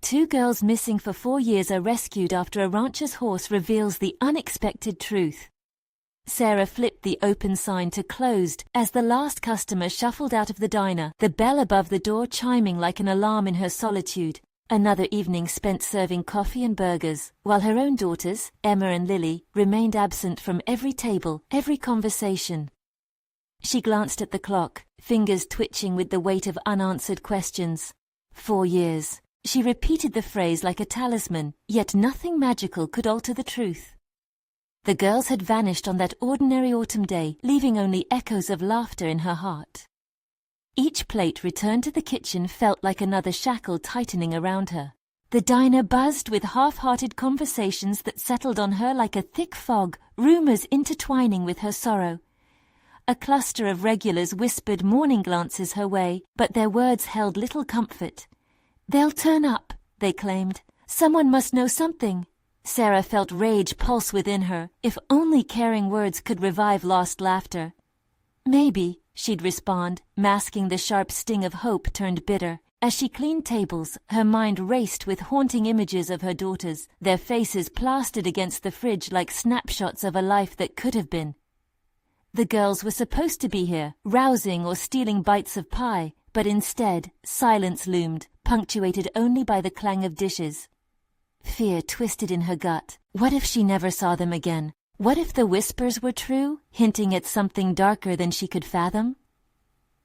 Two girls missing for 4 years are rescued after a rancher's horse reveals the unexpected truth. Sarah flipped the open sign to closed as the last customer shuffled out of the diner, the bell above the door chiming like an alarm in her solitude. Another evening spent serving coffee and burgers, while her own daughters, Emma and Lily, remained absent from every table, every conversation. She glanced at the clock, fingers twitching with the weight of unanswered questions. 4 years. She repeated the phrase like a talisman, yet nothing magical could alter the truth. The girls had vanished on that ordinary autumn day, leaving only echoes of laughter in her heart. Each plate returned to the kitchen felt like another shackle tightening around her. The diner buzzed with half-hearted conversations that settled on her like a thick fog, rumors intertwining with her sorrow. A cluster of regulars whispered morning glances her way, but their words held little comfort. "They'll turn up," they claimed. "Someone must know something." Sarah felt rage pulse within her, if only caring words could revive lost laughter. "Maybe," she'd respond, masking the sharp sting of hope turned bitter. As she cleaned tables, her mind raced with haunting images of her daughters, their faces plastered against the fridge like snapshots of a life that could have been. The girls were supposed to be here, rousing or stealing bites of pie, but instead, silence loomed, punctuated only by the clang of dishes. Fear twisted in her gut. What if she never saw them again? What if the whispers were true, hinting at something darker than she could fathom?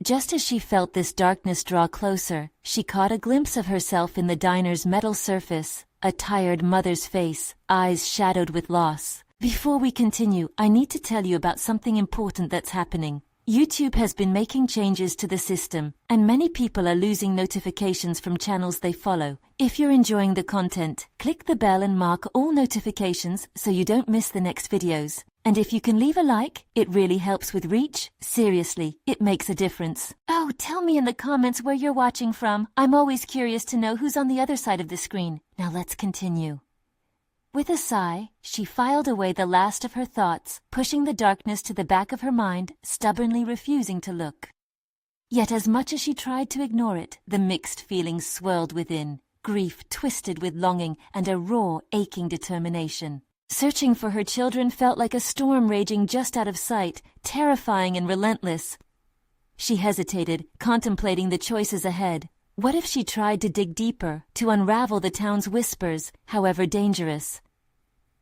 Just as she felt this darkness draw closer, she caught a glimpse of herself in the diner's metal surface, a tired mother's face, eyes shadowed with loss. Before we continue, I need to tell you about something important that's happening. YouTube has been making changes to the system, and many people are losing notifications from channels they follow. If you're enjoying the content, click the bell and mark all notifications so you don't miss the next videos. And if you can leave a like, it really helps with reach. Seriously, it makes a difference. Oh, tell me in the comments where you're watching from. I'm always curious to know who's on the other side of the screen. Now let's continue. With a sigh, she filed away the last of her thoughts, pushing the darkness to the back of her mind, stubbornly refusing to look. Yet as much as she tried to ignore it, the mixed feelings swirled within, grief twisted with longing and a raw, aching determination. Searching for her children felt like a storm raging just out of sight, terrifying and relentless. She hesitated, contemplating the choices ahead. What if she tried to dig deeper, to unravel the town's whispers, however dangerous?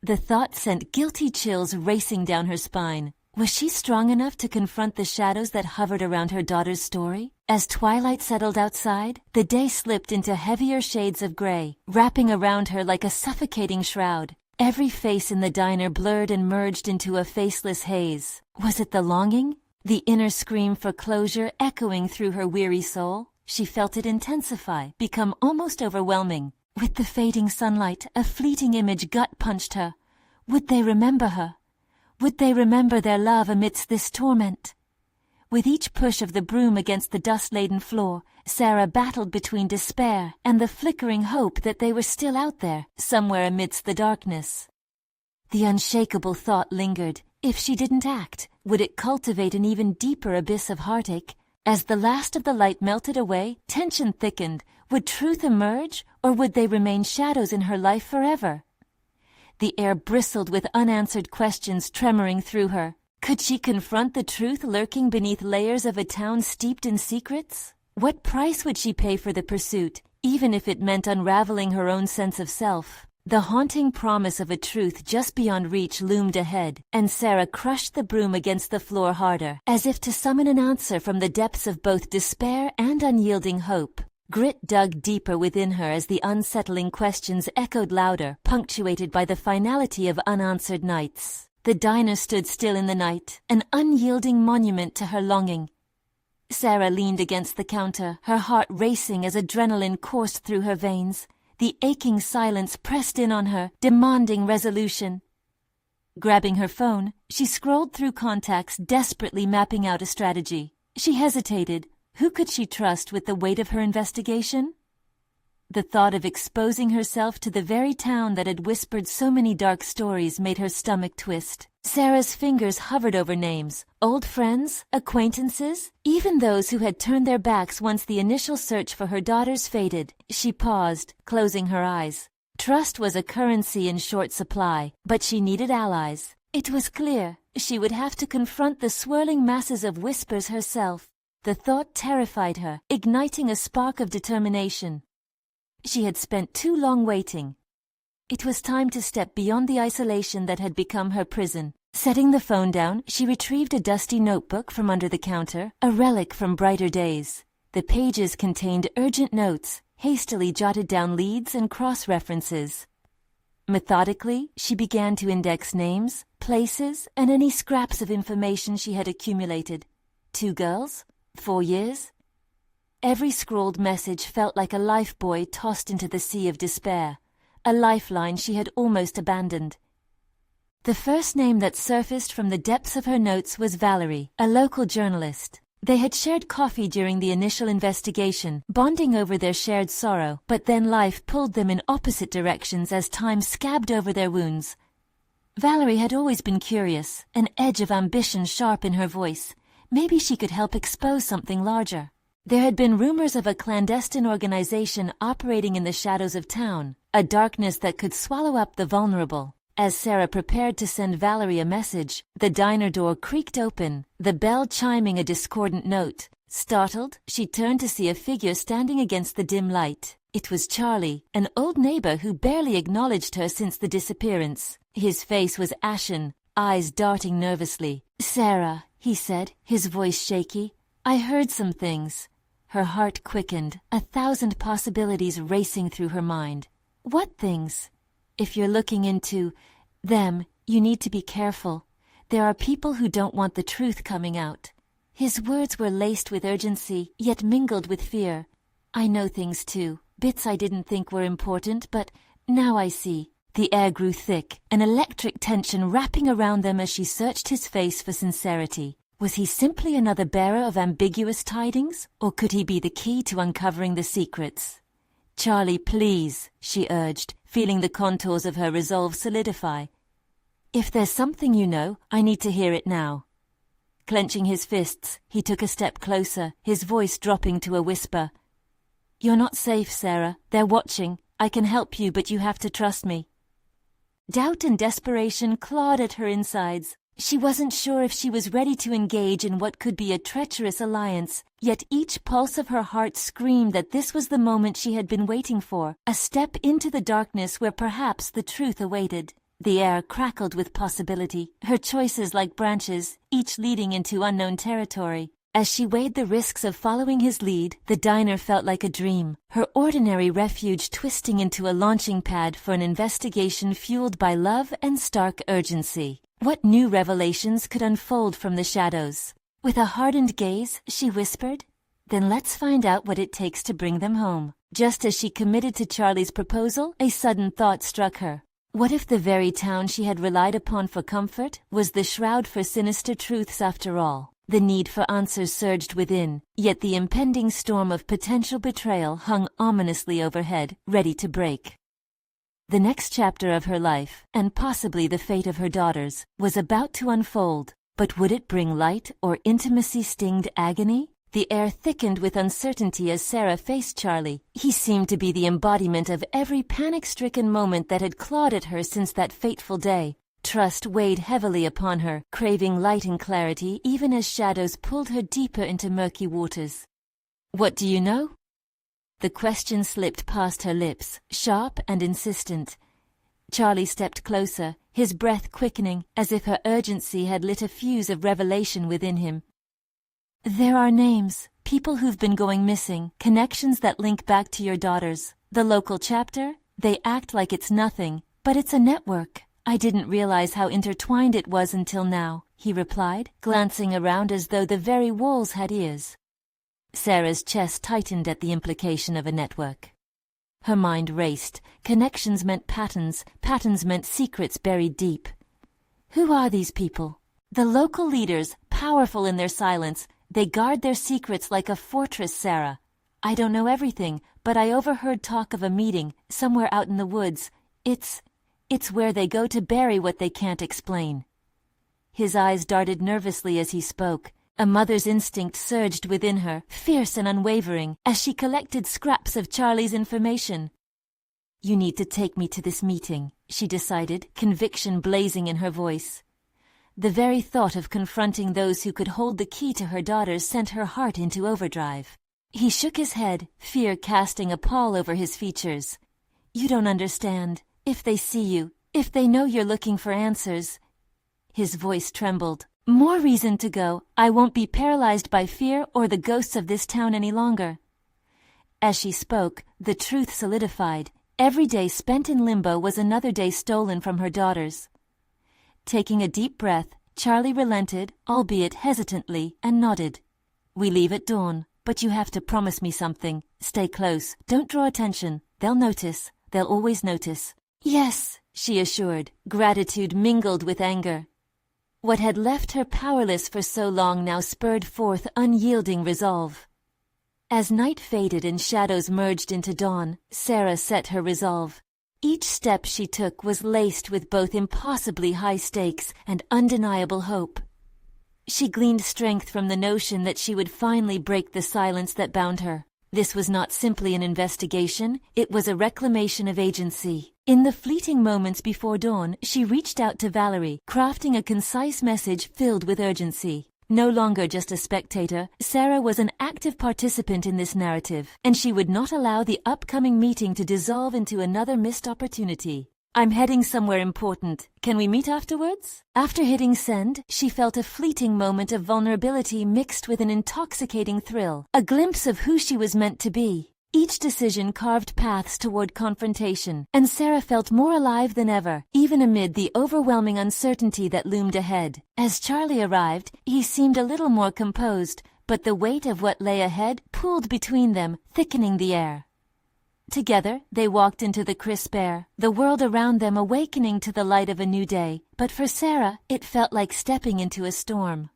The thought sent guilty chills racing down her spine. Was she strong enough to confront the shadows that hovered around her daughter's story? As twilight settled outside, the day slipped into heavier shades of gray, wrapping around her like a suffocating shroud. Every face in the diner blurred and merged into a faceless haze. Was it the longing? The inner scream for closure echoing through her weary soul? She felt it intensify, become almost overwhelming. With the fading sunlight, a fleeting image gut-punched her. Would they remember her? Would they remember their love amidst this torment? With each push of the broom against the dust-laden floor, Sarah battled between despair and the flickering hope that they were still out there, somewhere amidst the darkness. The unshakable thought lingered. If she didn't act, would it cultivate an even deeper abyss of heartache? As the last of the light melted away, tension thickened. Would truth emerge, or would they remain shadows in her life forever? The air bristled with unanswered questions tremoring through her. Could she confront the truth lurking beneath layers of a town steeped in secrets? What price would she pay for the pursuit, even if it meant unraveling her own sense of self? The haunting promise of a truth just beyond reach loomed ahead, and Sarah crushed the broom against the floor harder, as if to summon an answer from the depths of both despair and unyielding hope. Grit dug deeper within her as the unsettling questions echoed louder, punctuated by the finality of unanswered nights. The diner stood still in the night, an unyielding monument to her longing. Sarah leaned against the counter, her heart racing as adrenaline coursed through her veins. The aching silence pressed in on her, demanding resolution. Grabbing her phone, she scrolled through contacts, desperately mapping out a strategy. She hesitated. Who could she trust with the weight of her investigation? The thought of exposing herself to the very town that had whispered so many dark stories made her stomach twist. Sarah's fingers hovered over names, old friends, acquaintances, even those who had turned their backs once the initial search for her daughters faded. She paused, closing her eyes. Trust was a currency in short supply, but she needed allies. It was clear she would have to confront the swirling masses of whispers herself. The thought terrified her, igniting a spark of determination. She had spent too long waiting. It was time to step beyond the isolation that had become her prison. Setting the phone down, she retrieved a dusty notebook from under the counter, a relic from brighter days. The pages contained urgent notes, hastily jotted down leads and cross-references. Methodically, she began to index names, places, and any scraps of information she had accumulated. 2 girls, 4 years. Every scrawled message felt like a lifebuoy tossed into the sea of despair, a lifeline she had almost abandoned. The first name that surfaced from the depths of her notes was Valerie, a local journalist. They had shared coffee during the initial investigation, bonding over their shared sorrow, but then life pulled them in opposite directions as time scabbed over their wounds. Valerie had always been curious, an edge of ambition sharp in her voice. Maybe she could help expose something larger. There had been rumors of a clandestine organization operating in the shadows of town, a darkness that could swallow up the vulnerable. As Sarah prepared to send Valerie a message, the diner door creaked open, the bell chiming a discordant note. Startled, she turned to see a figure standing against the dim light. It was Charlie, an old neighbor who barely acknowledged her since the disappearance. His face was ashen, eyes darting nervously. "Sarah," he said, his voice shaky, "I heard some things." Her heart quickened, 1,000 possibilities racing through her mind. "What things?" "If you're looking into them, you need to be careful. There are people who don't want the truth coming out." His words were laced with urgency, yet mingled with fear. "I know things too, bits I didn't think were important, but now I see." The air grew thick, an electric tension wrapping around them as she searched his face for sincerity. Was he simply another bearer of ambiguous tidings, or could he be the key to uncovering the secrets? "Charlie, please," she urged, feeling the contours of her resolve solidify. "If there's something you know, I need to hear it now." Clenching his fists, he took a step closer, his voice dropping to a whisper. "You're not safe, Sarah. They're watching. I can help you, but you have to trust me." Doubt and desperation clawed at her insides. She wasn't sure if she was ready to engage in what could be a treacherous alliance, yet each pulse of her heart screamed that this was the moment she had been waiting for, a step into the darkness where perhaps the truth awaited. The air crackled with possibility, her choices like branches, each leading into unknown territory. As she weighed the risks of following his lead, the diner felt like a dream, her ordinary refuge twisting into a launching pad for an investigation fueled by love and stark urgency. What new revelations could unfold from the shadows? With a hardened gaze, she whispered, "Then let's find out what it takes to bring them home." Just as she committed to Charlie's proposal, a sudden thought struck her. What if the very town she had relied upon for comfort was the shroud for sinister truths after all? The need for answers surged within, yet the impending storm of potential betrayal hung ominously overhead, ready to break. The next chapter of her life, and possibly the fate of her daughters, was about to unfold. But would it bring light or intimacy-stinged agony? The air thickened with uncertainty as Sarah faced Charlie. He seemed to be the embodiment of every panic-stricken moment that had clawed at her since that fateful day. Trust weighed heavily upon her, craving light and clarity even as shadows pulled her deeper into murky waters. "What do you know?" The question slipped past her lips, sharp and insistent. Charlie stepped closer, his breath quickening, as if her urgency had lit a fuse of revelation within him. "There are names, people who've been going missing, connections that link back to your daughters. The local chapter, they act like it's nothing, but it's a network. I didn't realize how intertwined it was until now," he replied, glancing around as though the very walls had ears. Sarah's chest tightened at the implication of a network. Her mind raced. Connections meant patterns, patterns meant secrets buried deep. Who are these people? The local leaders, powerful in their silence, they guard their secrets like a fortress, Sarah. I don't know everything, but I overheard talk of a meeting, somewhere out in the woods. It's where they go to bury what they can't explain." His eyes darted nervously as he spoke. A mother's instinct surged within her, fierce and unwavering, as she collected scraps of Charlie's information. "You need to take me to this meeting," she decided, conviction blazing in her voice. The very thought of confronting those who could hold the key to her daughters sent her heart into overdrive. He shook his head, fear casting a pall over his features. "You don't understand. If they see you, if they know you're looking for answers..." His voice trembled. "More reason to go. I won't be paralyzed by fear or the ghosts of this town any longer." As she spoke, the truth solidified. Every day spent in limbo was another day stolen from her daughters. Taking a deep breath, Charlie relented, albeit hesitantly, and nodded. "We leave at dawn, but you have to promise me something. Stay close. Don't draw attention. They'll notice. They'll always notice." "Yes," she assured, gratitude mingled with anger. What had left her powerless for so long now spurred forth unyielding resolve. As night faded and shadows merged into dawn, Sarah set her resolve. Each step she took was laced with both impossibly high stakes and undeniable hope. She gleaned strength from the notion that she would finally break the silence that bound her. This was not simply an investigation, it was a reclamation of agency. In the fleeting moments before dawn, she reached out to Valerie, crafting a concise message filled with urgency. No longer just a spectator, Sarah was an active participant in this narrative, and she would not allow the upcoming meeting to dissolve into another missed opportunity. "I'm heading somewhere important. Can we meet afterwards?" After hitting send, she felt a fleeting moment of vulnerability mixed with an intoxicating thrill, a glimpse of who she was meant to be. Each decision carved paths toward confrontation, and Sarah felt more alive than ever, even amid the overwhelming uncertainty that loomed ahead. As Charlie arrived, he seemed a little more composed, but the weight of what lay ahead pooled between them, thickening the air. Together, they walked into the crisp air, the world around them awakening to the light of a new day, but for Sarah, it felt like stepping into a storm.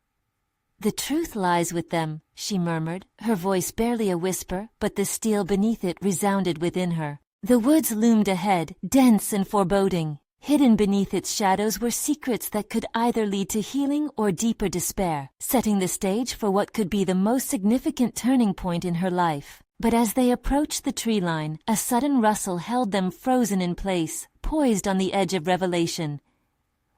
"The truth lies with them," she murmured, her voice barely a whisper, but the steel beneath it resounded within her. The woods loomed ahead, dense and foreboding. Hidden beneath its shadows were secrets that could either lead to healing or deeper despair, setting the stage for what could be the most significant turning point in her life. But as they approached the tree line, a sudden rustle held them frozen in place, poised on the edge of revelation.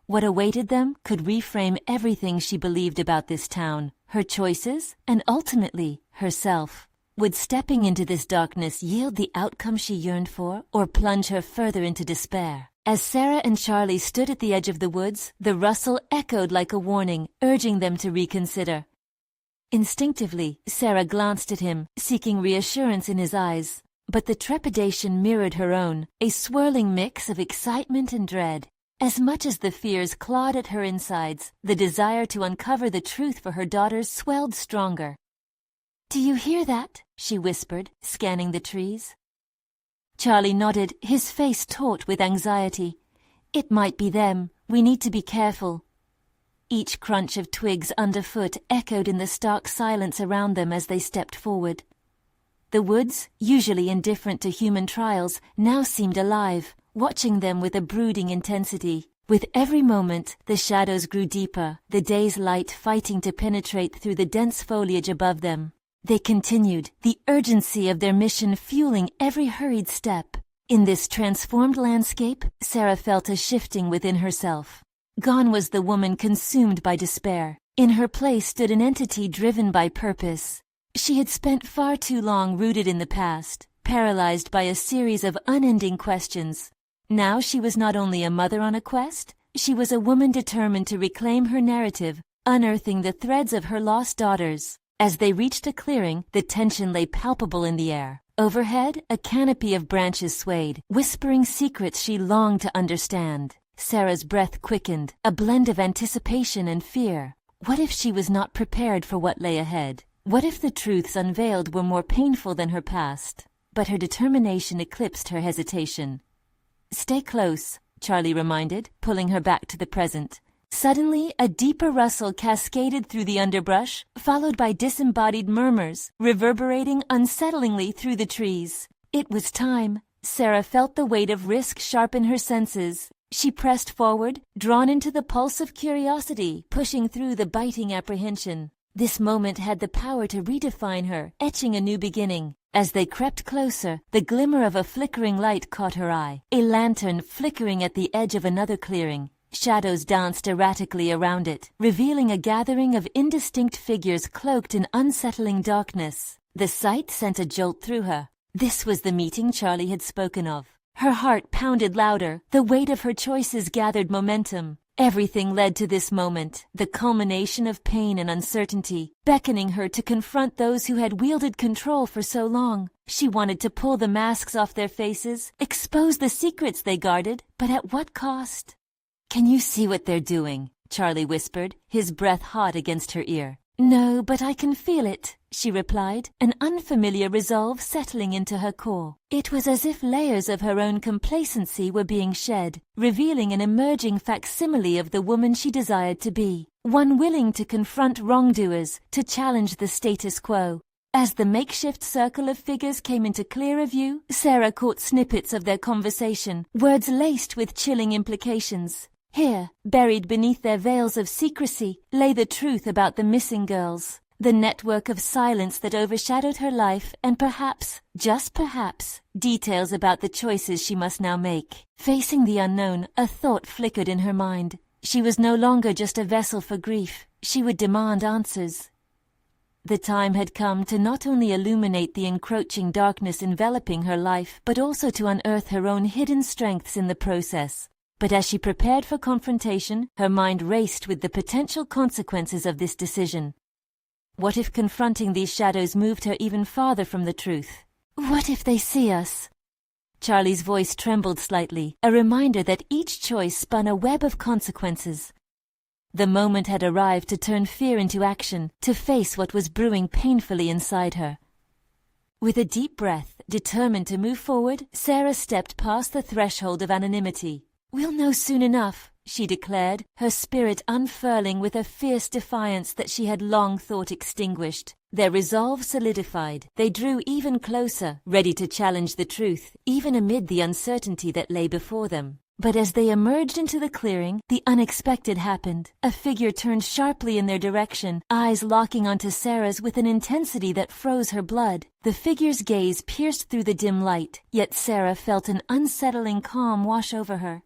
What awaited them could reframe everything she believed about this town, her choices, and ultimately, herself. Would stepping into this darkness yield the outcome she yearned for, or plunge her further into despair? As Sarah and Charlie stood at the edge of the woods, the rustle echoed like a warning, urging them to reconsider. Instinctively, Sarah glanced at him, seeking reassurance in his eyes. But the trepidation mirrored her own, a swirling mix of excitement and dread. As much as the fears clawed at her insides, the desire to uncover the truth for her daughters swelled stronger. "Do you hear that?" she whispered, scanning the trees. Charlie nodded, his face taut with anxiety. "It might be them. We need to be careful." Each crunch of twigs underfoot echoed in the stark silence around them as they stepped forward. The woods, usually indifferent to human trials, now seemed alive, watching them with a brooding intensity. With every moment, the shadows grew deeper, the day's light fighting to penetrate through the dense foliage above them. They continued, the urgency of their mission fueling every hurried step. In this transformed landscape, Sarah felt a shifting within herself. Gone was the woman consumed by despair. In her place stood an entity driven by purpose. She had spent far too long rooted in the past, paralyzed by a series of unending questions. Now she was not only a mother on a quest, she was a woman determined to reclaim her narrative, unearthing the threads of her lost daughters. As they reached a clearing, the tension lay palpable in the air. Overhead, a canopy of branches swayed, whispering secrets she longed to understand. Sarah's breath quickened, a blend of anticipation and fear. What if she was not prepared for what lay ahead? What if the truths unveiled were more painful than her past? But her determination eclipsed her hesitation. "Stay close," Charlie reminded, pulling her back to the present. Suddenly, a deeper rustle cascaded through the underbrush, followed by disembodied murmurs, reverberating unsettlingly through the trees. It was time. Sarah felt the weight of risk sharpen her senses. She pressed forward, drawn into the pulse of curiosity, pushing through the biting apprehension. This moment had the power to redefine her, etching a new beginning. As they crept closer, the glimmer of a flickering light caught her eye. A lantern flickering at the edge of another clearing. Shadows danced erratically around it, revealing a gathering of indistinct figures cloaked in unsettling darkness. The sight sent a jolt through her. This was the meeting Charlie had spoken of. Her heart pounded louder, the weight of her choices gathered momentum. Everything led to this moment, the culmination of pain and uncertainty, beckoning her to confront those who had wielded control for so long. She wanted to pull the masks off their faces, expose the secrets they guarded, but at what cost? "Can you see what they're doing?" Charlie whispered, his breath hot against her ear. "No, but I can feel it," she replied, an unfamiliar resolve settling into her core. It was as if layers of her own complacency were being shed, revealing an emerging facsimile of the woman she desired to be, one willing to confront wrongdoers, to challenge the status quo. As the makeshift circle of figures came into clearer view, Sarah caught snippets of their conversation, words laced with chilling implications. Here, buried beneath their veils of secrecy, lay the truth about the missing girls, the network of silence that overshadowed her life, and perhaps, just perhaps, details about the choices she must now make. Facing the unknown, a thought flickered in her mind. She was no longer just a vessel for grief. She would demand answers. The time had come to not only illuminate the encroaching darkness enveloping her life, but also to unearth her own hidden strengths in the process. But as she prepared for confrontation, her mind raced with the potential consequences of this decision. What if confronting these shadows moved her even farther from the truth? What if they see us? Charlie's voice trembled slightly, a reminder that each choice spun a web of consequences. The moment had arrived to turn fear into action, to face what was brewing painfully inside her. With a deep breath, determined to move forward, Sarah stepped past the threshold of anonymity. "We'll know soon enough," she declared, her spirit unfurling with a fierce defiance that she had long thought extinguished. Their resolve solidified. They drew even closer, ready to challenge the truth, even amid the uncertainty that lay before them. But as they emerged into the clearing, the unexpected happened. A figure turned sharply in their direction, eyes locking onto Sarah's with an intensity that froze her blood. The figure's gaze pierced through the dim light, yet Sarah felt an unsettling calm wash over her.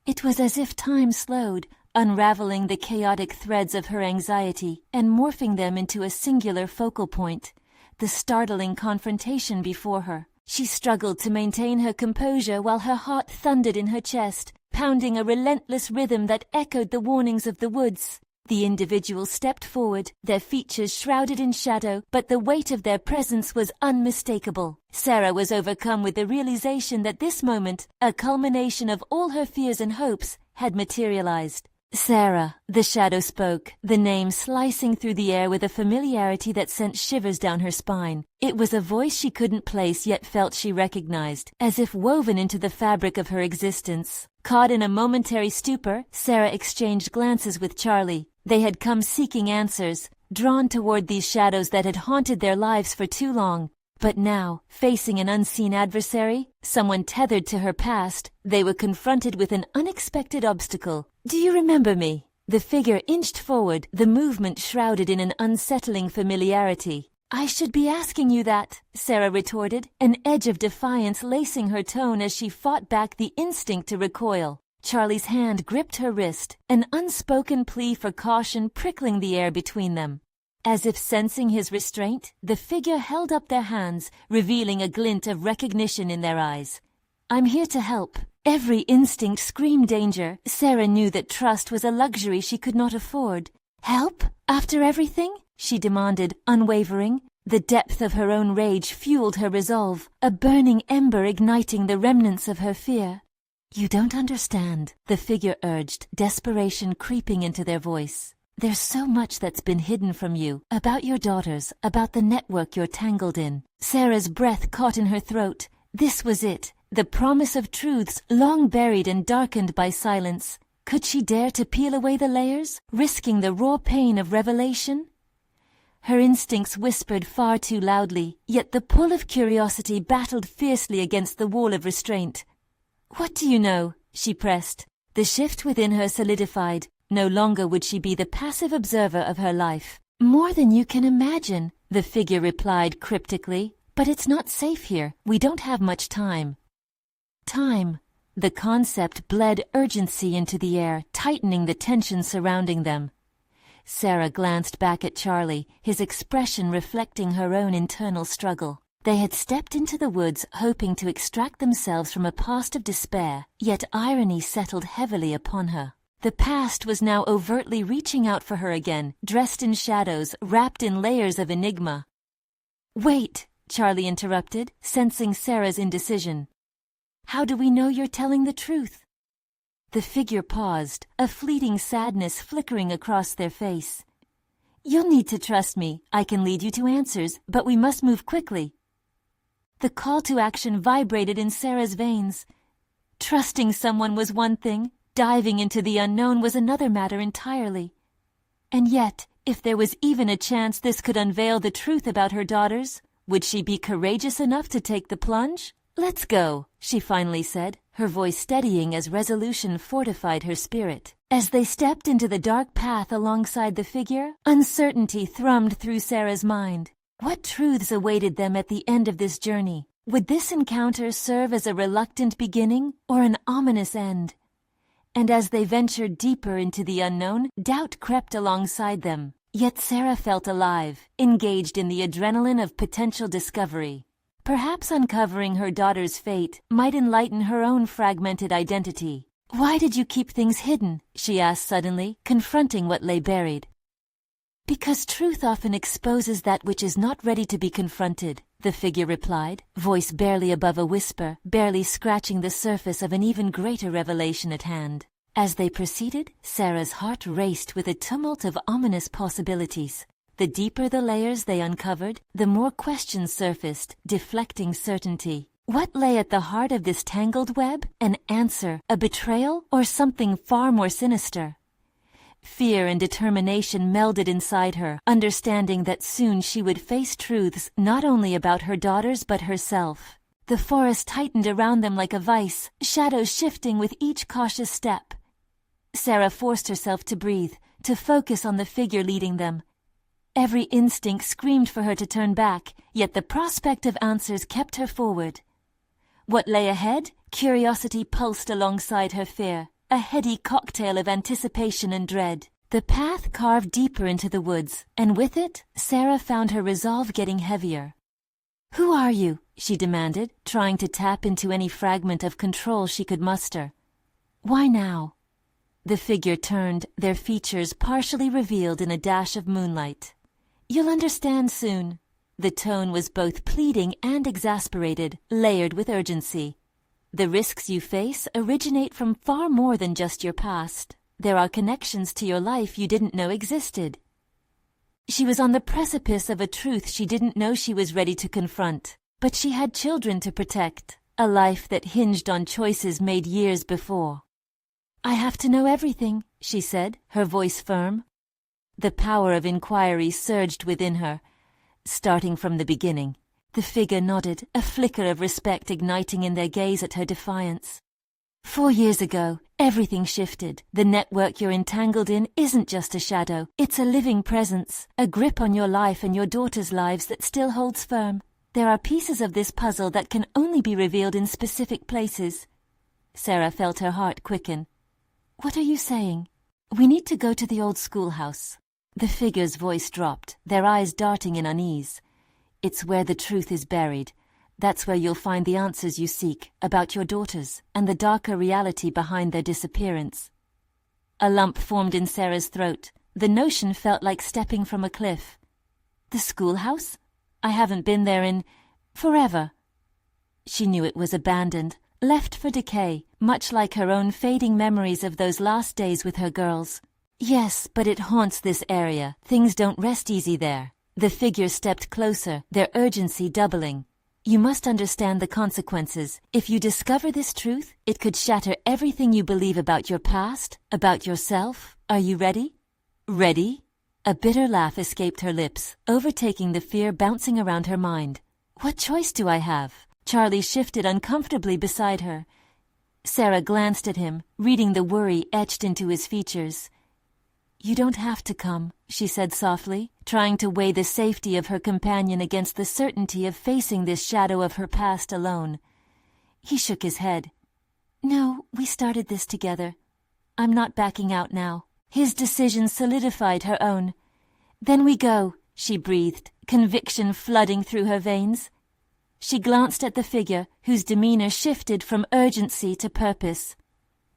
It was as if time slowed, unraveling the chaotic threads of her anxiety and morphing them into a singular focal point, the startling confrontation before her. She struggled to maintain her composure while her heart thundered in her chest, pounding a relentless rhythm that echoed the warnings of the woods. The individuals stepped forward, their features shrouded in shadow, but the weight of their presence was unmistakable. Sarah was overcome with the realization that this moment, a culmination of all her fears and hopes, had materialized. "Sarah," the shadow spoke, the name slicing through the air with a familiarity that sent shivers down her spine. It was a voice she couldn't place yet felt she recognized, as if woven into the fabric of her existence. Caught in a momentary stupor, Sarah exchanged glances with Charlie. They had come seeking answers, drawn toward these shadows that had haunted their lives for too long. But now, facing an unseen adversary, someone tethered to her past, they were confronted with an unexpected obstacle. "Do you remember me?" The figure inched forward, the movement shrouded in an unsettling familiarity. "I should be asking you that," Sarah retorted, an edge of defiance lacing her tone as she fought back the instinct to recoil. Charlie's hand gripped her wrist, an unspoken plea for caution prickling the air between them. As if sensing his restraint, the figure held up their hands, revealing a glint of recognition in their eyes. "I'm here to help." Every instinct screamed danger. Sarah knew that trust was a luxury she could not afford. "Help? After everything?" she demanded, unwavering. The depth of her own rage fueled her resolve, a burning ember igniting the remnants of her fear. "You don't understand," the figure urged, desperation creeping into their voice. "There's so much that's been hidden from you, about your daughters, about the network you're tangled in." Sarah's breath caught in her throat. This was it, the promise of truths long buried and darkened by silence. Could she dare to peel away the layers, risking the raw pain of revelation? Her instincts whispered far too loudly, yet the pull of curiosity battled fiercely against the wall of restraint. "What do you know?" she pressed. The shift within her solidified. No longer would she be the passive observer of her life. "More than you can imagine," the figure replied cryptically. "But it's not safe here. We don't have much time." Time. The concept bled urgency into the air, tightening the tension surrounding them. Sarah glanced back at Charlie, his expression reflecting her own internal struggle. They had stepped into the woods hoping to extract themselves from a past of despair, yet irony settled heavily upon her. The past was now overtly reaching out for her again, dressed in shadows, wrapped in layers of enigma. "Wait," Charlie interrupted, sensing Sarah's indecision. "How do we know you're telling the truth?" The figure paused, a fleeting sadness flickering across their face. "You'll need to trust me. I can lead you to answers, but we must move quickly." The call to action vibrated in Sarah's veins. Trusting someone was one thing, diving into the unknown was another matter entirely. And yet, if there was even a chance this could unveil the truth about her daughters, would she be courageous enough to take the plunge? "Let's go," she finally said, her voice steadying as resolution fortified her spirit. As they stepped into the dark path alongside the figure, uncertainty thrummed through Sarah's mind. What truths awaited them at the end of this journey? Would this encounter serve as a reluctant beginning or an ominous end? And as they ventured deeper into the unknown, doubt crept alongside them. Yet Sarah felt alive, engaged in the adrenaline of potential discovery. Perhaps uncovering her daughter's fate might enlighten her own fragmented identity. "Why did you keep things hidden?" she asked suddenly, confronting what lay buried. "Because truth often exposes that which is not ready to be confronted," the figure replied, voice barely above a whisper, barely scratching the surface of an even greater revelation at hand. As they proceeded, Sarah's heart raced with a tumult of ominous possibilities. The deeper the layers they uncovered, the more questions surfaced, deflecting certainty. What lay at the heart of this tangled web? An answer, a betrayal, or something far more sinister? Fear and determination melded inside her, understanding that soon she would face truths not only about her daughters but herself. The forest tightened around them like a vice, shadows shifting with each cautious step. Sarah forced herself to breathe, to focus on the figure leading them. Every instinct screamed for her to turn back, yet the prospect of answers kept her forward. What lay ahead? Curiosity pulsed alongside her fear, a heady cocktail of anticipation and dread. The path carved deeper into the woods, and with it, Sarah found her resolve getting heavier. "Who are you?" she demanded, trying to tap into any fragment of control she could muster. "Why now?" The figure turned, their features partially revealed in a dash of moonlight. "You'll understand soon." The tone was both pleading and exasperated, layered with urgency. "The risks you face originate from far more than just your past. There are connections to your life you didn't know existed." She was on the precipice of a truth she didn't know she was ready to confront. But she had children to protect, a life that hinged on choices made years before. "I have to know everything," she said, her voice firm. The power of inquiry surged within her. "Starting from the beginning." The figure nodded, a flicker of respect igniting in their gaze at her defiance. 4 years ago, everything shifted. The network you're entangled in isn't just a shadow. It's a living presence, a grip on your life and your daughters' lives that still holds firm. There are pieces of this puzzle that can only be revealed in specific places. Sarah felt her heart quicken. "What are you saying?" "We need to go to the old schoolhouse." The figure's voice dropped, their eyes darting in unease. "It's where the truth is buried. That's where you'll find the answers you seek, about your daughters, and the darker reality behind their disappearance." A lump formed in Sarah's throat. The notion felt like stepping from a cliff. "The schoolhouse? I haven't been there in forever." She knew it was abandoned, left for decay, much like her own fading memories of those last days with her girls. "Yes, but it haunts this area. Things don't rest easy there." The figure stepped closer, their urgency doubling. You must understand the consequences. If you discover this truth, it could shatter everything you believe about your past, about yourself. Are you ready? Ready? A bitter laugh escaped her lips, overtaking the fear bouncing around her mind. What choice do I have? Charlie shifted uncomfortably beside her. Sarah glanced at him, reading the worry etched into his features. You don't have to come, she said softly, trying to weigh the safety of her companion against the certainty of facing this shadow of her past alone. He shook his head. No, we started this together. I'm not backing out now. His decision solidified her own. Then we go, she breathed, conviction flooding through her veins. She glanced at the figure, whose demeanor shifted from urgency to purpose.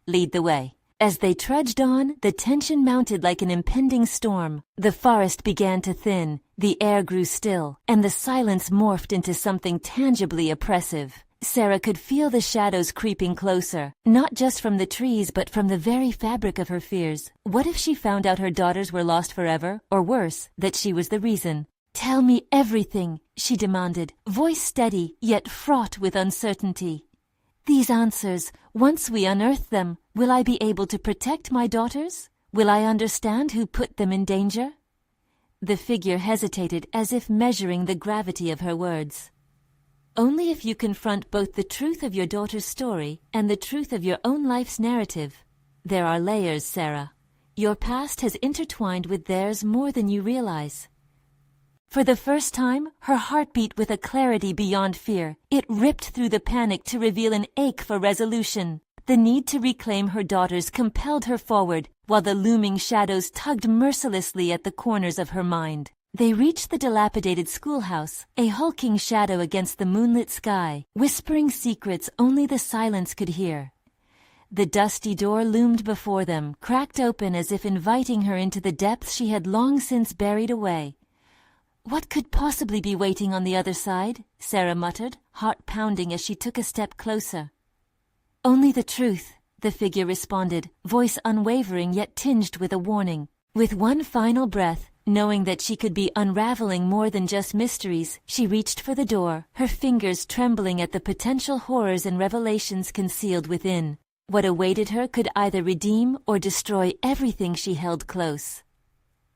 Lead the way. As they trudged on, the tension mounted like an impending storm. The forest began to thin, the air grew still, and the silence morphed into something tangibly oppressive. Sarah could feel the shadows creeping closer, not just from the trees but from the very fabric of her fears. What if she found out her daughters were lost forever, or worse, that she was the reason? Tell me everything, she demanded, voice steady yet fraught with uncertainty. These answers, once we unearth them, will I be able to protect my daughters? Will I understand who put them in danger? The figure hesitated as if measuring the gravity of her words. Only if you confront both the truth of your daughter's story and the truth of your own life's narrative. There are layers, Sarah. Your past has intertwined with theirs more than you realize. For the first time, her heart beat with a clarity beyond fear. It ripped through the panic to reveal an ache for resolution. The need to reclaim her daughters compelled her forward, while the looming shadows tugged mercilessly at the corners of her mind. They reached the dilapidated schoolhouse, a hulking shadow against the moonlit sky, whispering secrets only the silence could hear. The dusty door loomed before them, cracked open as if inviting her into the depths she had long since buried away. What could possibly be waiting on the other side? Sarah muttered, heart pounding as she took a step closer. Only the truth, the figure responded, voice unwavering yet tinged with a warning. With one final breath, knowing that she could be unraveling more than just mysteries, she reached for the door, her fingers trembling at the potential horrors and revelations concealed within. What awaited her could either redeem or destroy everything she held close.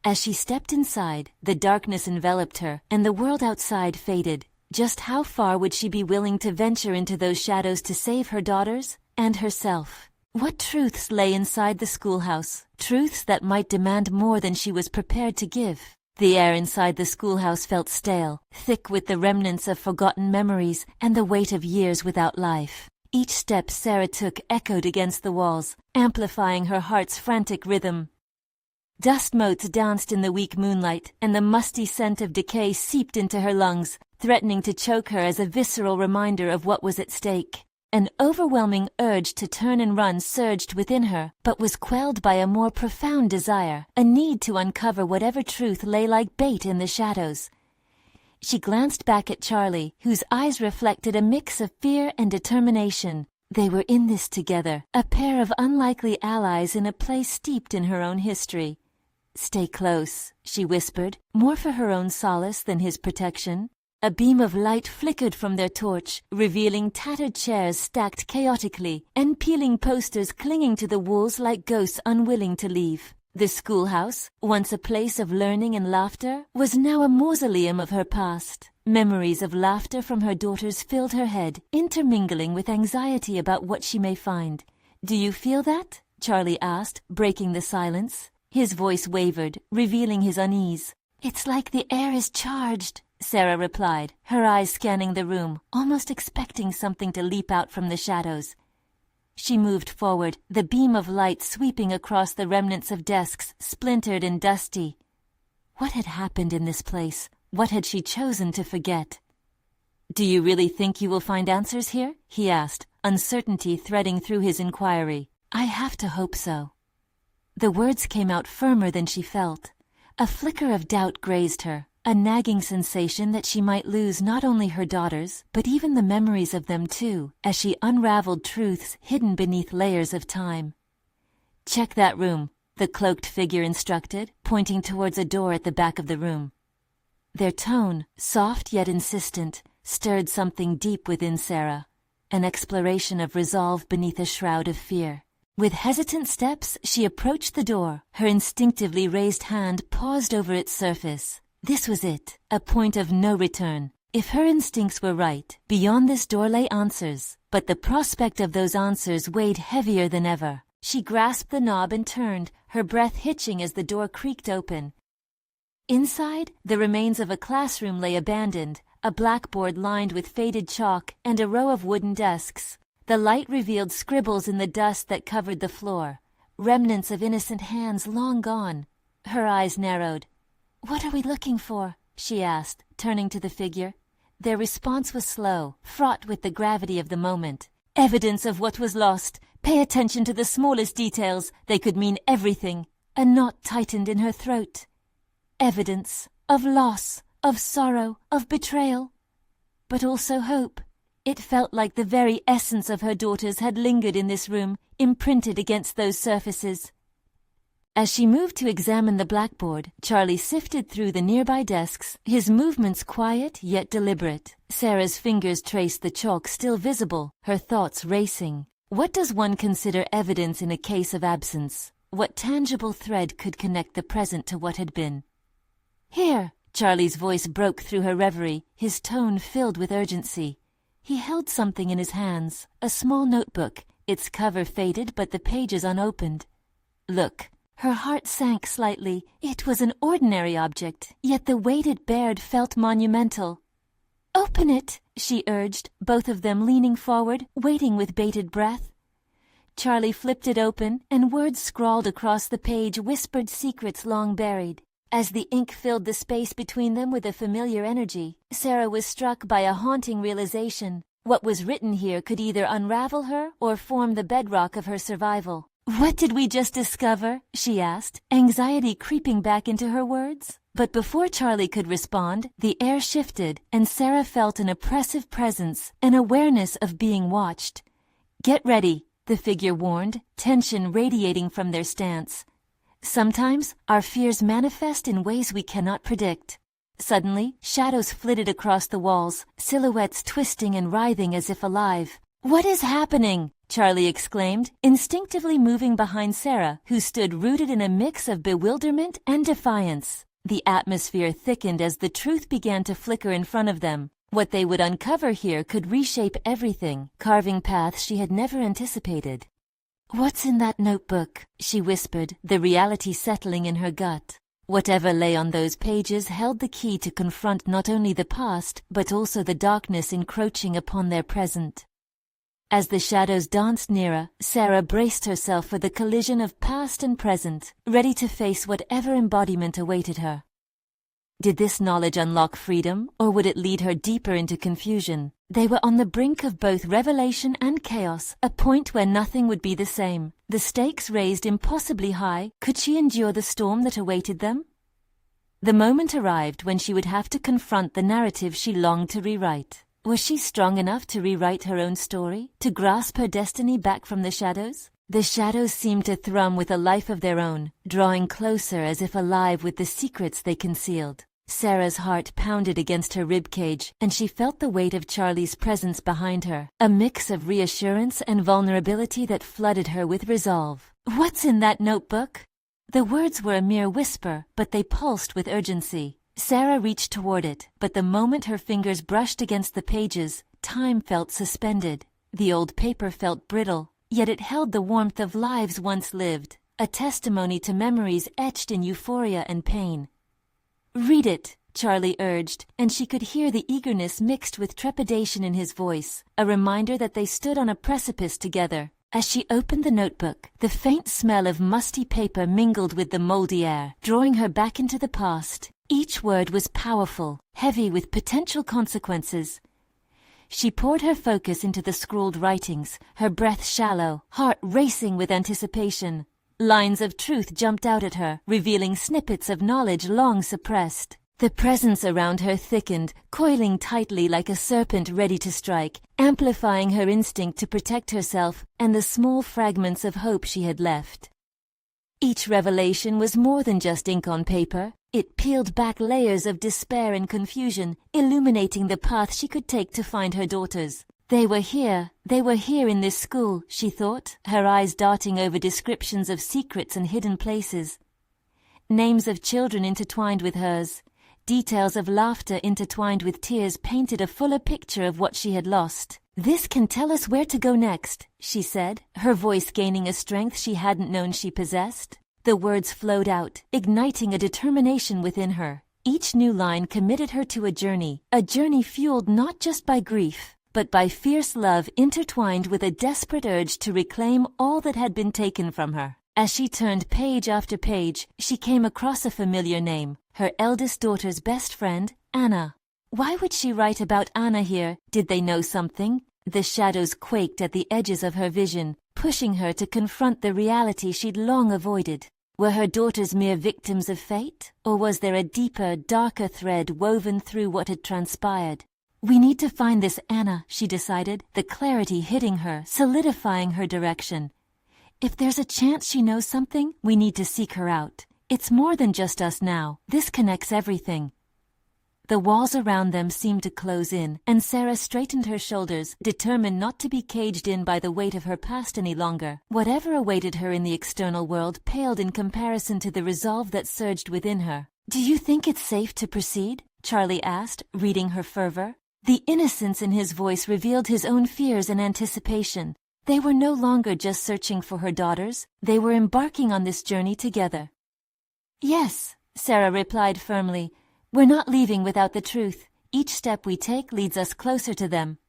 As she stepped inside, the darkness enveloped her, and the world outside faded. Just how far would she be willing to venture into those shadows to save her daughters and herself? What truths lay inside the schoolhouse? Truths that might demand more than she was prepared to give. The air inside the schoolhouse felt stale, thick with the remnants of forgotten memories and the weight of years without life. Each step Sarah took echoed against the walls, amplifying her heart's frantic rhythm. Dust motes danced in the weak moonlight, and the musty scent of decay seeped into her lungs, threatening to choke her as a visceral reminder of what was at stake. An overwhelming urge to turn and run surged within her, but was quelled by a more profound desire, a need to uncover whatever truth lay like bait in the shadows. She glanced back at Charlie, whose eyes reflected a mix of fear and determination. They were in this together, a pair of unlikely allies in a place steeped in her own history. "Stay close," she whispered, more for her own solace than his protection. A beam of light flickered from their torch, revealing tattered chairs stacked chaotically and peeling posters clinging to the walls like ghosts unwilling to leave. The schoolhouse, once a place of learning and laughter, was now a mausoleum of her past. Memories of laughter from her daughters filled her head, intermingling with anxiety about what she may find. "Do you feel that?" Charlie asked, breaking the silence. His voice wavered, revealing his unease. "It's like the air is charged," Sarah replied, her eyes scanning the room, almost expecting something to leap out from the shadows. She moved forward, the beam of light sweeping across the remnants of desks, splintered and dusty. What had happened in this place? What had she chosen to forget? "Do you really think you will find answers here?" he asked, uncertainty threading through his inquiry. "I have to hope so." The words came out firmer than she felt. A flicker of doubt grazed her, a nagging sensation that she might lose not only her daughters, but even the memories of them too, as she unraveled truths hidden beneath layers of time. "Check that room," the cloaked figure instructed, pointing towards a door at the back of the room. Their tone, soft yet insistent, stirred something deep within Sarah, an exploration of resolve beneath a shroud of fear. With hesitant steps, she approached the door, her instinctively raised hand paused over its surface. This was it, a point of no return. If her instincts were right, beyond this door lay answers, but the prospect of those answers weighed heavier than ever. She grasped the knob and turned, her breath hitching as the door creaked open. Inside, the remains of a classroom lay abandoned, a blackboard lined with faded chalk and a row of wooden desks. The light revealed scribbles in the dust that covered the floor, remnants of innocent hands long gone. Her eyes narrowed. "What are we looking for?" she asked, turning to the figure. Their response was slow, fraught with the gravity of the moment. "Evidence of what was lost. Pay attention to the smallest details. They could mean everything." A knot tightened in her throat. Evidence of loss, of sorrow, of betrayal, but also hope. It felt like the very essence of her daughters had lingered in this room, imprinted against those surfaces. As she moved to examine the blackboard, Charlie sifted through the nearby desks, his movements quiet yet deliberate. Sarah's fingers traced the chalk still visible, her thoughts racing. What does one consider evidence in a case of absence? What tangible thread could connect the present to what had been? "Here!" Charlie's voice broke through her reverie, his tone filled with urgency. He held something in his hands, a small notebook, its cover faded but the pages unopened. "Look." Her heart sank slightly. It was an ordinary object, yet the weight it bared felt monumental. "Open it," she urged, both of them leaning forward, waiting with bated breath. Charlie flipped it open, and words scrawled across the page whispered secrets long buried. As the ink filled the space between them with a familiar energy, Sarah was struck by a haunting realization. What was written here could either unravel her or form the bedrock of her survival. "What did we just discover?" she asked, anxiety creeping back into her words. But before Charlie could respond, the air shifted, and Sarah felt an oppressive presence, an awareness of being watched. "Get ready," the figure warned, tension radiating from their stance. Sometimes, our fears manifest in ways we cannot predict. Suddenly, shadows flitted across the walls, silhouettes twisting and writhing as if alive. "What is happening?" Charlie exclaimed, instinctively moving behind Sarah, who stood rooted in a mix of bewilderment and defiance. The atmosphere thickened as the truth began to flicker in front of them. What they would uncover here could reshape everything, carving paths she had never anticipated. "What's in that notebook?" she whispered, the reality settling in her gut. Whatever lay on those pages held the key to confront not only the past, but also the darkness encroaching upon their present. As the shadows danced nearer, Sarah braced herself for the collision of past and present, ready to face whatever embodiment awaited her. Did this knowledge unlock freedom, or would it lead her deeper into confusion? They were on the brink of both revelation and chaos, a point where nothing would be the same. The stakes raised impossibly high. Could she endure the storm that awaited them? The moment arrived when she would have to confront the narrative she longed to rewrite. Was she strong enough to rewrite her own story, to grasp her destiny back from the shadows? The shadows seemed to thrum with a life of their own, drawing closer as if alive with the secrets they concealed. Sarah's heart pounded against her ribcage, and she felt the weight of Charlie's presence behind her, a mix of reassurance and vulnerability that flooded her with resolve. "What's in that notebook?" The words were a mere whisper, but they pulsed with urgency. Sarah reached toward it, but the moment her fingers brushed against the pages, time felt suspended. The old paper felt brittle, yet it held the warmth of lives once lived, a testimony to memories etched in euphoria and pain. "Read it," Charlie urged, and she could hear the eagerness mixed with trepidation in his voice, a reminder that they stood on a precipice together. As she opened the notebook, the faint smell of musty paper mingled with the moldy air, drawing her back into the past. Each word was powerful, heavy with potential consequences. She poured her focus into the scrawled writings, her breath shallow, heart racing with anticipation. Lines of truth jumped out at her, revealing snippets of knowledge long suppressed. The presence around her thickened, coiling tightly like a serpent ready to strike, amplifying her instinct to protect herself and the small fragments of hope she had left. Each revelation was more than just ink on paper. It peeled back layers of despair and confusion, illuminating the path she could take to find her daughters. They were here in this school, she thought, her eyes darting over descriptions of secrets and hidden places. Names of children intertwined with hers, details of laughter intertwined with tears painted a fuller picture of what she had lost. "This can tell us where to go next," she said, her voice gaining a strength she hadn't known she possessed. The words flowed out, igniting a determination within her. Each new line committed her to a journey fueled not just by grief, but by fierce love intertwined with a desperate urge to reclaim all that had been taken from her. As she turned page after page, she came across a familiar name, her eldest daughter's best friend, Anna. Why would she write about Anna here? Did they know something? The shadows quaked at the edges of her vision, pushing her to confront the reality she'd long avoided. Were her daughters mere victims of fate? Or was there a deeper, darker thread woven through what had transpired? "We need to find this Anna," she decided, the clarity hitting her, solidifying her direction. "If there's a chance she knows something, we need to seek her out. It's more than just us now. This connects everything." The walls around them seemed to close in, and Sarah straightened her shoulders, determined not to be caged in by the weight of her past any longer. Whatever awaited her in the external world paled in comparison to the resolve that surged within her. "Do you think it's safe to proceed?" Charlie asked, reading her fervor. The innocence in his voice revealed his own fears and anticipation. They were no longer just searching for her daughters, they were embarking on this journey together. "Yes," Sarah replied firmly. "We're not leaving without the truth. Each step we take leads us closer to them."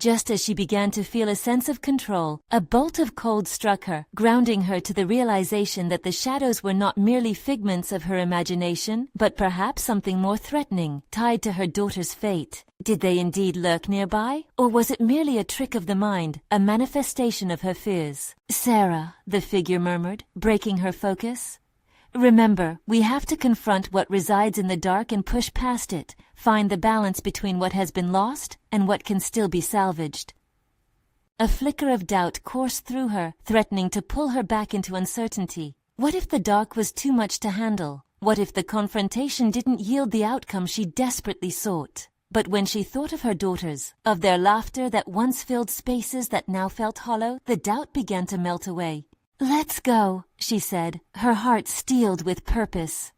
Just as she began to feel a sense of control, a bolt of cold struck her, grounding her to the realization that the shadows were not merely figments of her imagination, but perhaps something more threatening, tied to her daughter's fate. Did they indeed lurk nearby? Or was it merely a trick of the mind, a manifestation of her fears? "Sarah," the figure murmured, breaking her focus. "Remember, we have to confront what resides in the dark and push past it, find the balance between what has been lost and what can still be salvaged." A flicker of doubt coursed through her, threatening to pull her back into uncertainty. What if the dark was too much to handle? What if the confrontation didn't yield the outcome she desperately sought? But when she thought of her daughters, of their laughter that once filled spaces that now felt hollow, the doubt began to melt away. "Let's go," she said, her heart steeled with purpose.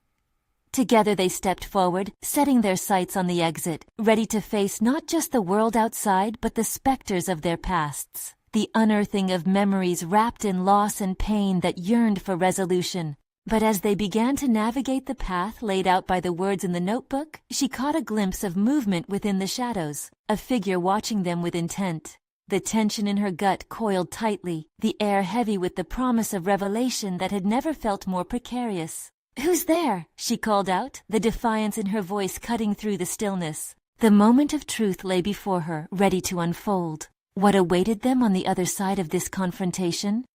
Together they stepped forward, setting their sights on the exit, ready to face not just the world outside but the specters of their pasts, the unearthing of memories wrapped in loss and pain that yearned for resolution. But as they began to navigate the path laid out by the words in the notebook, she caught a glimpse of movement within the shadows, a figure watching them with intent. The tension in her gut coiled tightly, the air heavy with the promise of revelation that had never felt more precarious. "Who's there?" she called out, the defiance in her voice cutting through the stillness. The moment of truth lay before her, ready to unfold. What awaited them on the other side of this confrontation?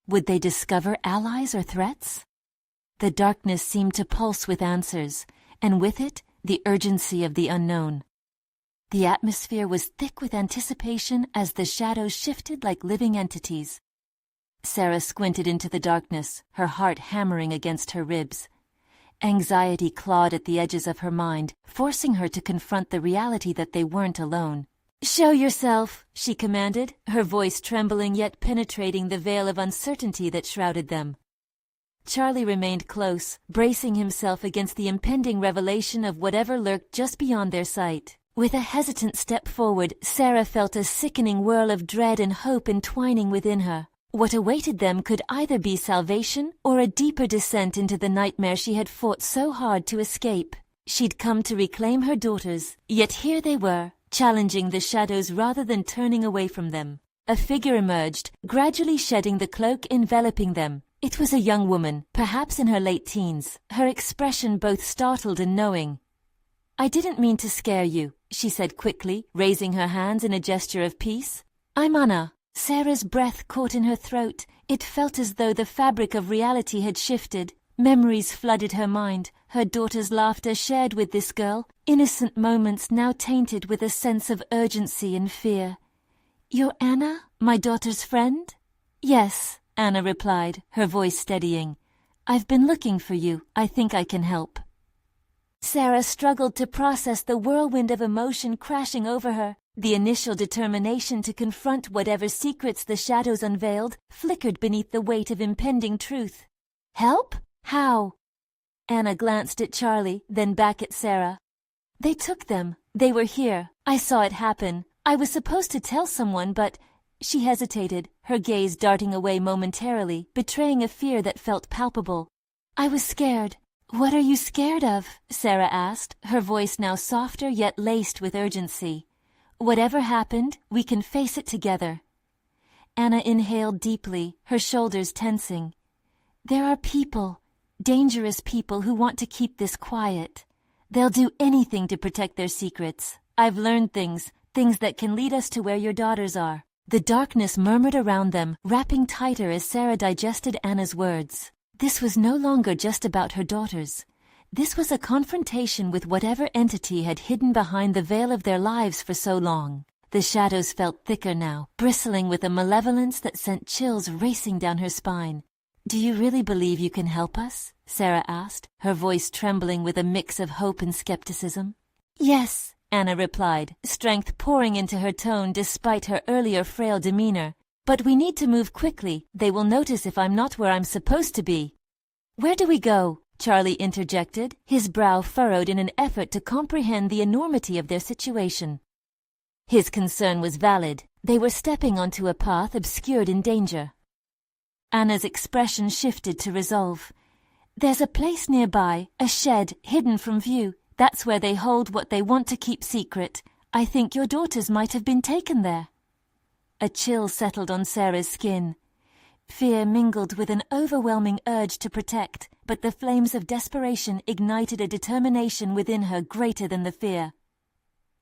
Would they discover allies or threats? The darkness seemed to pulse with answers, and with it, the urgency of the unknown. The atmosphere was thick with anticipation as the shadows shifted like living entities. Sarah squinted into the darkness, her heart hammering against her ribs. Anxiety clawed at the edges of her mind, forcing her to confront the reality that they weren't alone. "Show yourself," she commanded, her voice trembling yet penetrating the veil of uncertainty that shrouded them. Charlie remained close, bracing himself against the impending revelation of whatever lurked just beyond their sight. With a hesitant step forward, Sarah felt a sickening whirl of dread and hope entwining within her. What awaited them could either be salvation or a deeper descent into the nightmare she had fought so hard to escape. She'd come to reclaim her daughters, yet here they were, challenging the shadows rather than turning away from them. A figure emerged, gradually shedding the cloak enveloping them. It was a young woman, perhaps in her late teens, her expression both startled and knowing. "I didn't mean to scare you," she said quickly, raising her hands in a gesture of peace. "I'm Anna." Sarah's breath caught in her throat. It felt as though the fabric of reality had shifted. Memories flooded her mind, her daughter's laughter shared with this girl, innocent moments now tainted with a sense of urgency and fear. "You're Anna, my daughter's friend?" "Yes," Anna replied, her voice steadying. I've been looking for you. I think I can help." Sarah struggled to process the whirlwind of emotion crashing over her. The initial determination to confront whatever secrets the shadows unveiled flickered beneath the weight of impending truth. "Help? How?" Anna glanced at Charlie, then back at Sarah. "They took them. They were here. I saw it happen. I was supposed to tell someone, but—" She hesitated, her gaze darting away momentarily, betraying a fear that felt palpable. "I was scared." "What are you scared of?" Sarah asked, her voice now softer yet laced with urgency. "Whatever happened, we can face it together." Anna inhaled deeply, her shoulders tensing. "There are people, dangerous people who want to keep this quiet. They'll do anything to protect their secrets. I've learned things that can lead us to where your daughters are." The darkness murmured around them, wrapping tighter as Sarah digested Anna's words. This was no longer just about her daughters. This was a confrontation with whatever entity had hidden behind the veil of their lives for so long. The shadows felt thicker now, bristling with a malevolence that sent chills racing down her spine. "Do you really believe you can help us?" Sarah asked, her voice trembling with a mix of hope and skepticism. "Yes," Anna replied, strength pouring into her tone despite her earlier frail demeanor. "But we need to move quickly. They will notice if I'm not where I'm supposed to be." "Where do we go?" Charlie interjected, his brow furrowed in an effort to comprehend the enormity of their situation. His concern was valid. They were stepping onto a path obscured in danger. Anna's expression shifted to resolve. "There's a place nearby, a shed, hidden from view. That's where they hold what they want to keep secret. I think your daughters might have been taken there." A chill settled on Sarah's skin. Fear mingled with an overwhelming urge to protect, but the flames of desperation ignited a determination within her greater than the fear.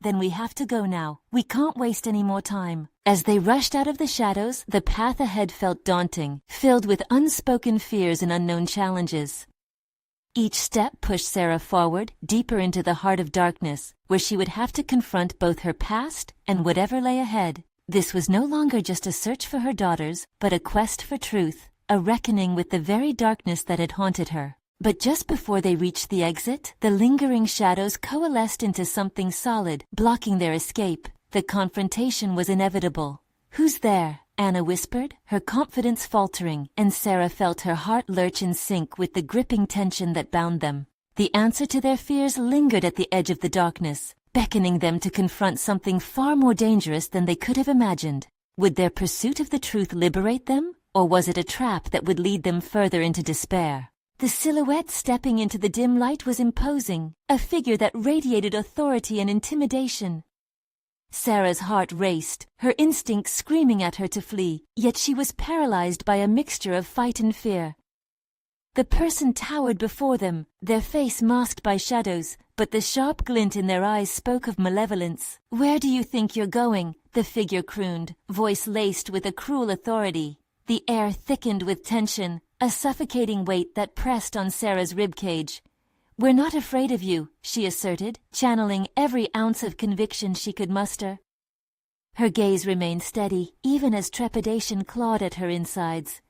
"Then we have to go now. We can't waste any more time." As they rushed out of the shadows, the path ahead felt daunting, filled with unspoken fears and unknown challenges. Each step pushed Sarah forward, deeper into the heart of darkness, where she would have to confront both her past and whatever lay ahead. This was no longer just a search for her daughters, but a quest for truth, a reckoning with the very darkness that had haunted her. But just before they reached the exit, the lingering shadows coalesced into something solid, blocking their escape. The confrontation was inevitable. "Who's there?" Anna whispered, her confidence faltering, and Sarah felt her heart lurch in sync with the gripping tension that bound them. The answer to their fears lingered at the edge of the darkness, beckoning them to confront something far more dangerous than they could have imagined. Would their pursuit of the truth liberate them, or was it a trap that would lead them further into despair? The silhouette stepping into the dim light was imposing, a figure that radiated authority and intimidation. Sarah's heart raced, her instincts screaming at her to flee, yet she was paralyzed by a mixture of fight and fear. The person towered before them, their face masked by shadows, but the sharp glint in their eyes spoke of malevolence. "Where do you think you're going?" the figure crooned, voice laced with a cruel authority. The air thickened with tension, a suffocating weight that pressed on Sarah's ribcage. "We're not afraid of you," she asserted, channeling every ounce of conviction she could muster. Her gaze remained steady, even as trepidation clawed at her insides.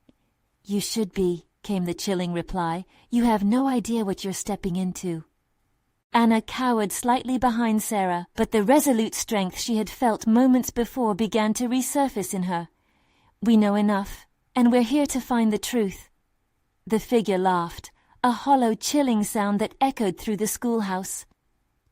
"You should be," came the chilling reply. "You have no idea what you're stepping into." Anna cowered slightly behind Sarah, but the resolute strength she had felt moments before began to resurface in her. "We know enough, and we're here to find the truth." The figure laughed, a hollow, chilling sound that echoed through the schoolhouse.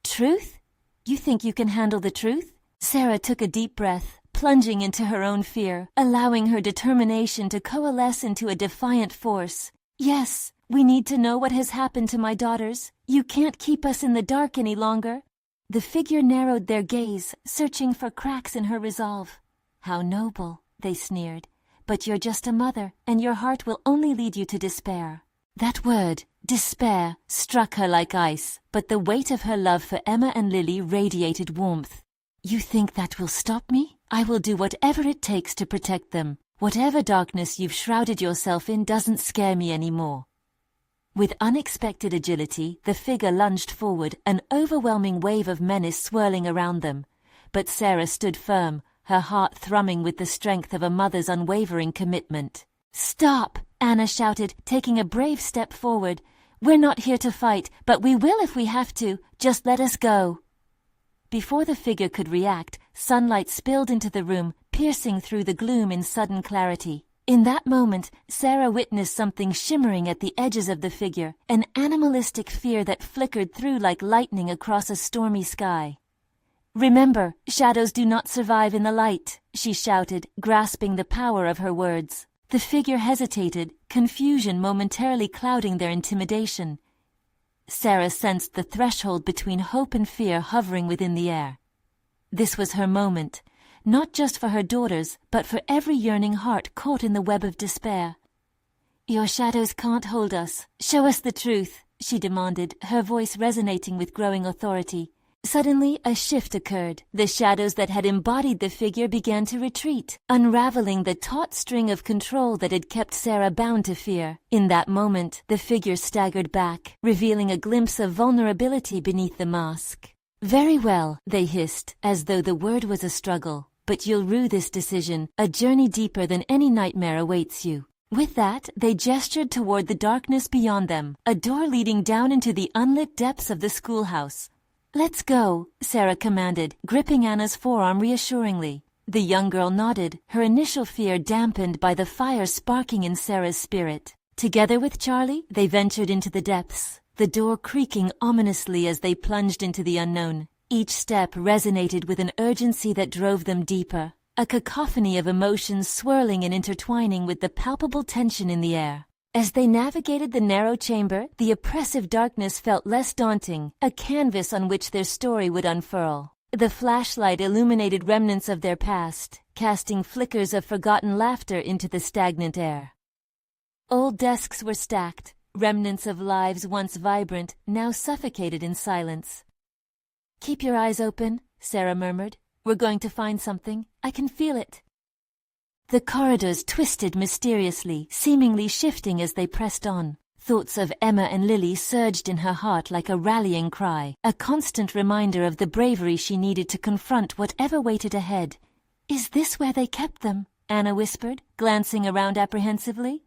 "Truth? You think you can handle the truth?" Sarah took a deep breath, plunging into her own fear, allowing her determination to coalesce into a defiant force. "Yes, we need to know what has happened to my daughters. You can't keep us in the dark any longer." The figure narrowed their gaze, searching for cracks in her resolve. "How noble," they sneered. "But you're just a mother, and your heart will only lead you to despair." That word, despair, struck her like ice, but the weight of her love for Emma and Lily radiated warmth. "You think that will stop me? I will do whatever it takes to protect them. Whatever darkness you've shrouded yourself in doesn't scare me anymore." With unexpected agility, the figure lunged forward, an overwhelming wave of menace swirling around them. But Sarah stood firm, her heart thrumming with the strength of a mother's unwavering commitment. "Stop!" Anna shouted, taking a brave step forward. "We're not here to fight, but we will if we have to. Just let us go." Before the figure could react, sunlight spilled into the room, piercing through the gloom in sudden clarity. In that moment, Sarah witnessed something shimmering at the edges of the figure, an animalistic fear that flickered through like lightning across a stormy sky. "Remember, shadows do not survive in the light," she shouted, grasping the power of her words. The figure hesitated, confusion momentarily clouding their intimidation. Sarah sensed the threshold between hope and fear hovering within the air. This was her moment, not just for her daughters, but for every yearning heart caught in the web of despair. "Your shadows can't hold us. Show us the truth," she demanded, her voice resonating with growing authority. Suddenly, a shift occurred. The shadows that had embodied the figure began to retreat, unraveling the taut string of control that had kept Sarah bound to fear. In that moment, the figure staggered back, revealing a glimpse of vulnerability beneath the mask. "Very well," they hissed, as though the word was a struggle. "But you'll rue this decision. A journey deeper than any nightmare awaits you." With that, they gestured toward the darkness beyond them, a door leading down into the unlit depths of the schoolhouse. "Let's go," Sarah commanded, gripping Anna's forearm reassuringly. The young girl nodded, her initial fear dampened by the fire sparking in Sarah's spirit. Together with Charlie, they ventured into the depths, the door creaking ominously as they plunged into the unknown. Each step resonated with an urgency that drove them deeper, a cacophony of emotions swirling and intertwining with the palpable tension in the air. As they navigated the narrow chamber, the oppressive darkness felt less daunting, a canvas on which their story would unfurl. The flashlight illuminated remnants of their past, casting flickers of forgotten laughter into the stagnant air. Old desks were stacked, remnants of lives once vibrant, now suffocated in silence. "Keep your eyes open," Sarah murmured. "We're going to find something. I can feel it." The corridors twisted mysteriously, seemingly shifting as they pressed on. Thoughts of Emma and Lily surged in her heart like a rallying cry, a constant reminder of the bravery she needed to confront whatever waited ahead. "Is this where they kept them?" Anna whispered, glancing around apprehensively.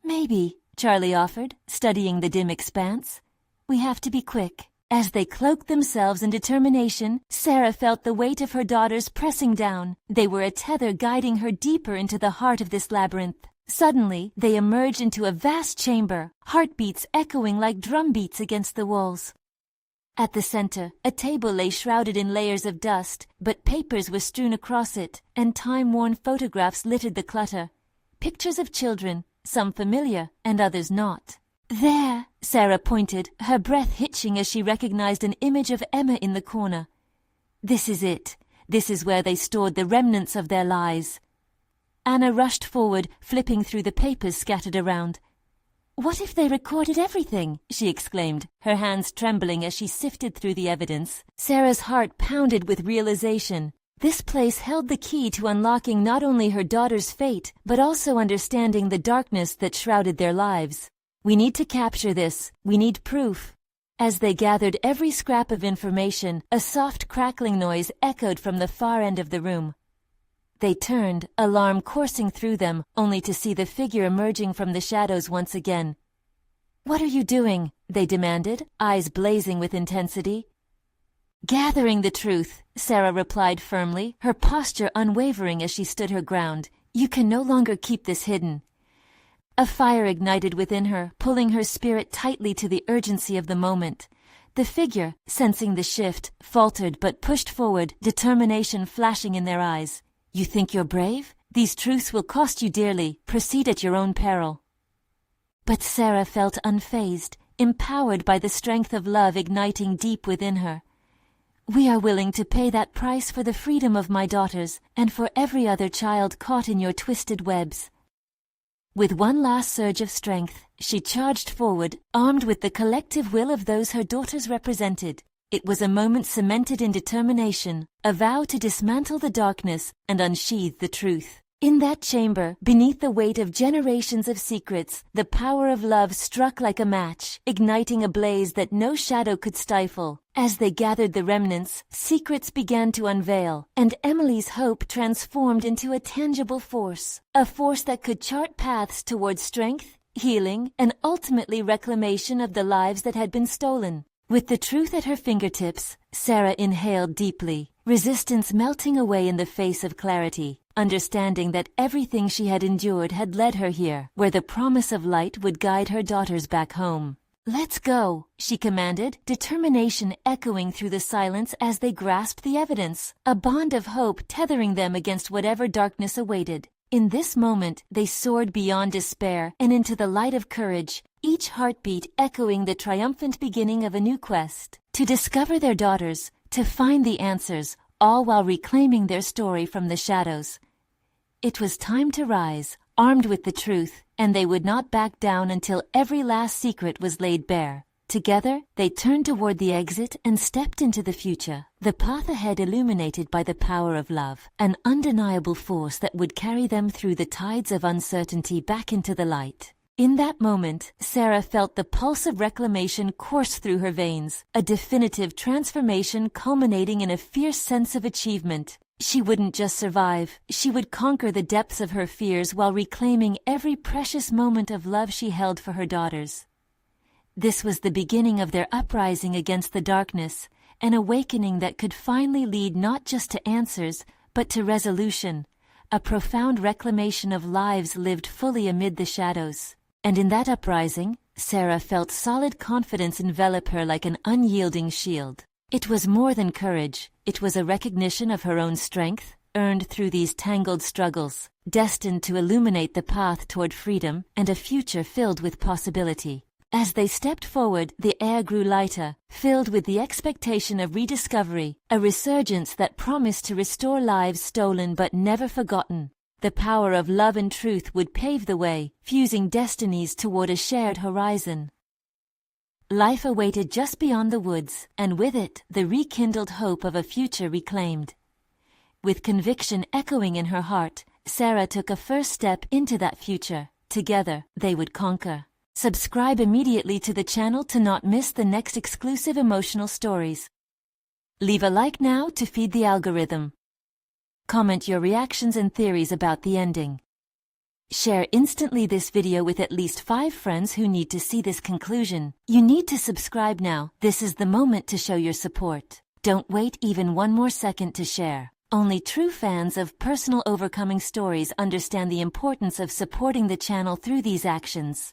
"Maybe," Charlie offered, studying the dim expanse. "We have to be quick." As they cloaked themselves in determination, Sarah felt the weight of her daughters pressing down. They were a tether guiding her deeper into the heart of this labyrinth. Suddenly, they emerged into a vast chamber, heartbeats echoing like drumbeats against the walls. At the center, a table lay shrouded in layers of dust, but papers were strewn across it, and time-worn photographs littered the clutter. Pictures of children, some familiar and others not. "There," Sarah pointed, her breath hitching as she recognized an image of Emma in the corner. "This is it. This is where they stored the remnants of their lies." Anna rushed forward, flipping through the papers scattered around. "What if they recorded everything?" she exclaimed, her hands trembling as she sifted through the evidence. Sarah's heart pounded with realization. This place held the key to unlocking not only her daughter's fate, but also understanding the darkness that shrouded their lives. "We need to capture this. We need proof." As they gathered every scrap of information, a soft crackling noise echoed from the far end of the room. They turned, alarm coursing through them, only to see the figure emerging from the shadows once again. "What are you doing?" they demanded, eyes blazing with intensity. "Gathering the truth," Sarah replied firmly, her posture unwavering as she stood her ground. "You can no longer keep this hidden." A fire ignited within her, pulling her spirit tightly to the urgency of the moment. The figure, sensing the shift, faltered but pushed forward, determination flashing in their eyes. "You think you're brave? These truths will cost you dearly. Proceed at your own peril." But Sarah felt unfazed, empowered by the strength of love igniting deep within her. "We are willing to pay that price for the freedom of my daughters, and for every other child caught in your twisted webs." With one last surge of strength, she charged forward, armed with the collective will of those her daughters represented. It was a moment cemented in determination, a vow to dismantle the darkness and unsheathe the truth. In that chamber, beneath the weight of generations of secrets, the power of love struck like a match, igniting a blaze that no shadow could stifle. As they gathered the remnants, secrets began to unveil, and Emily's hope transformed into a tangible force. A force that could chart paths towards strength, healing, and ultimately reclamation of the lives that had been stolen. With the truth at her fingertips, Sarah inhaled deeply, resistance melting away in the face of clarity, understanding that everything she had endured had led her here, where the promise of light would guide her daughters back home. "Let's go," she commanded, determination echoing through the silence as they grasped the evidence, a bond of hope tethering them against whatever darkness awaited. In this moment, they soared beyond despair and into the light of courage, each heartbeat echoing the triumphant beginning of a new quest. To discover their daughters, to find the answers, all while reclaiming their story from the shadows. It was time to rise, armed with the truth, and they would not back down until every last secret was laid bare. Together, they turned toward the exit and stepped into the future, the path ahead illuminated by the power of love, an undeniable force that would carry them through the tides of uncertainty back into the light. In that moment, Sarah felt the pulse of reclamation course through her veins, a definitive transformation culminating in a fierce sense of achievement. She wouldn't just survive, she would conquer the depths of her fears while reclaiming every precious moment of love she held for her daughters. This was the beginning of their uprising against the darkness, an awakening that could finally lead not just to answers, but to resolution, a profound reclamation of lives lived fully amid the shadows. And in that uprising, Sarah felt solid confidence envelop her like an unyielding shield. It was more than courage, it was a recognition of her own strength, earned through these tangled struggles, destined to illuminate the path toward freedom and a future filled with possibility. As they stepped forward, the air grew lighter, filled with the expectation of rediscovery, a resurgence that promised to restore lives stolen but never forgotten. The power of love and truth would pave the way, fusing destinies toward a shared horizon. Life awaited just beyond the woods, and with it, the rekindled hope of a future reclaimed. With conviction echoing in her heart, Sarah took a first step into that future. Together, they would conquer. Subscribe immediately to the channel to not miss the next exclusive emotional stories. Leave a like now to feed the algorithm. Comment your reactions and theories about the ending. Share instantly this video with at least 5 friends who need to see this conclusion. You need to subscribe now. This is the moment to show your support. Don't wait even one more second to share. Only true fans of personal overcoming stories understand the importance of supporting the channel through these actions.